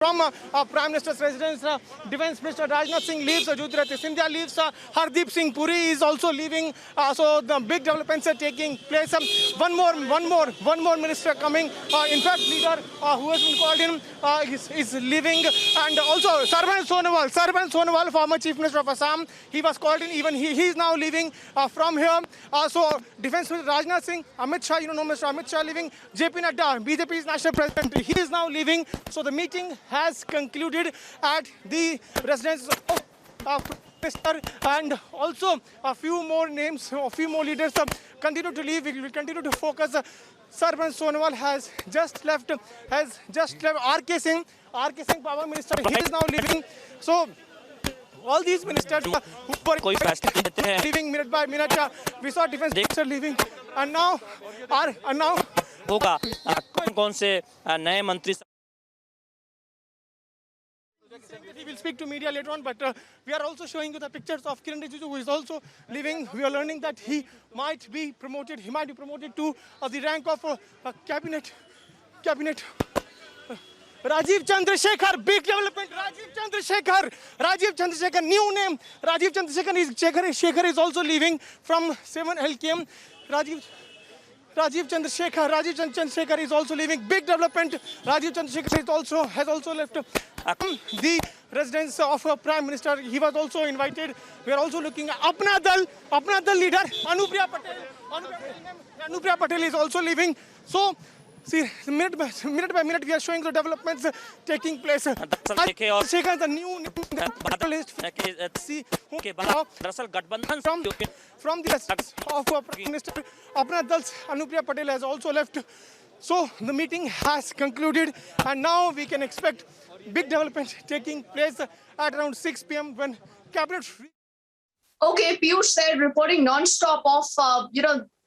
From Prime Minister's residence, Defence Minister Rajnath Singh leaves, Jyotiradittya Scindia leaves, Hardeep Singh Puri is also leaving. So the big developments are taking place. One more minister coming. In fact, leader who has been called in is leaving, and also Sarban Sonowal, former Chief Minister of Assam, he was called in. Even he is now leaving from here. So Defence Minister Rajnath Singh, Amit Shah, Mr. Amit Shah leaving. JP Nadda, BJP's national president, he is now leaving. So the meeting has concluded at the residence of Minister, and also a few more names, a few more leaders continue to leave. We will continue to focus. Sarban Sonowal has just left. RK Singh, Power Minister, he is now leaving. So all these ministers who were leaving minute by minute, we saw Defence Minister leaving, and now होगा कौन से नए मंत्री. We will speak to media later on, but we are also showing you the pictures of Kiran Rijiju, who is also leaving. We are learning that he might be promoted. He might be promoted to the rank of cabinet. Rajiv Chandrasekhar, big development. Rajiv Chandrasekhar, new name. Rajiv Chandrasekhar is also leaving from 7 LKM. Rajiv Chandrasekhar is also leaving. Big development. Rajiv Chandrasekhar has also left the residence of Prime Minister. He was also invited. We are also looking at Apna Dal leader Anupriya Patel is also leaving. So see, minute by minute we are showing the developments taking place. Chandrasekhar is the new from the residence of Prime Minister. Apna Dal's Anupriya Patel has also left. So the meeting has concluded, and now we can expect big development taking place at around 6 p.m. when cabinet. Okay, Piyush there reporting non-stop of,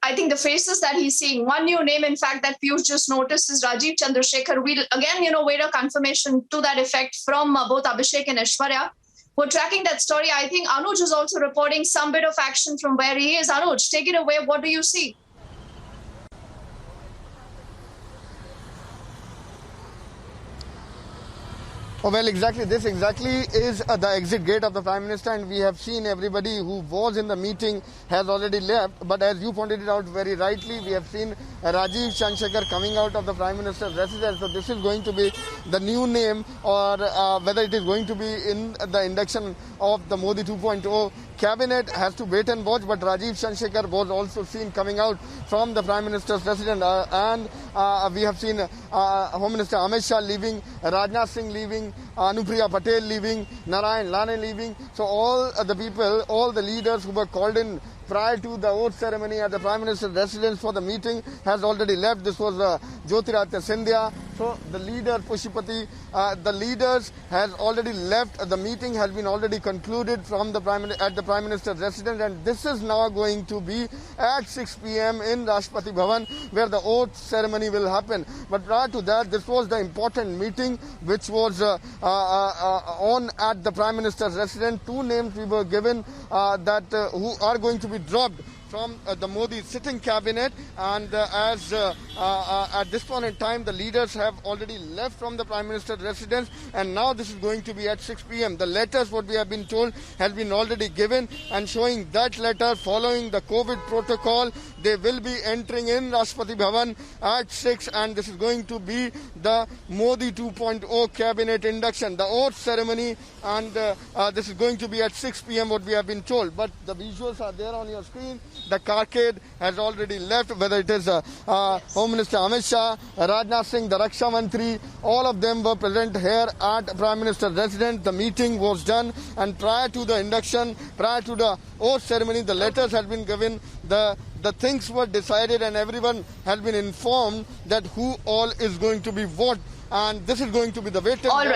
I think the faces that he's seeing. One new name, in fact, that Piyush just noticed is Rajiv Chandrasekhar. We'll again, wait a confirmation to that effect from both Abhishek and Aishwarya. We're tracking that story. I think Anuj is also reporting some bit of action from where he is. Anuj, take it away. What do you see? Oh, well, this is the exit gate of the Prime Minister, and we have seen everybody who was in the meeting has already left. But as you pointed it out very rightly, we have seen Rajiv Chandrasekhar coming out of the Prime Minister's residence. So this is going to be the new name, or whether it is going to be in the induction of the Modi 2.0 cabinet has to wait and watch. But Rajiv Chandrasekhar was also seen coming out from the Prime Minister's residence, and we have seen Home Minister Amit Shah leaving, Rajnath Singh leaving, Anupriya Patel leaving, Narayan Rane leaving. So all the people, all the leaders who were called in prior to the oath ceremony at the Prime Minister's residence for the meeting has already left. This was Jyotiradittya Scindia. So the leader Pushpati, the leaders has already left. The meeting has been already concluded from the at the Prime Minister's residence, and this is now going to be at 6 p.m. in Rashtrapati Bhavan, where the oath ceremony will happen. But prior to that, this was the important meeting which was on at the Prime Minister's residence. Two names we were given who are going to be dropped from the Modi sitting cabinet, and at this point in time, the leaders have already left from the Prime Minister's residence, and now this is going to be at 6 p.m. The letters, what we have been told, has been already given, and showing that letter following the COVID protocol, they will be entering in Rashtrapati Bhavan at 6, and this is going to be the Modi 2.0 cabinet induction, the oath ceremony, and this is going to be at 6 p.m. what we have been told. But the visuals are there on your screen. The carcade has already left, whether it is Home Minister Amit Shah, Rajnath Singh, the Raksha Mantri, all of them were present here at Prime Minister's residence. The meeting was done, and prior to the induction, prior to the oath ceremony, the letters had been given, the things were decided, and everyone has been informed that who all is going to be what, and this is going to be the weighted. All right.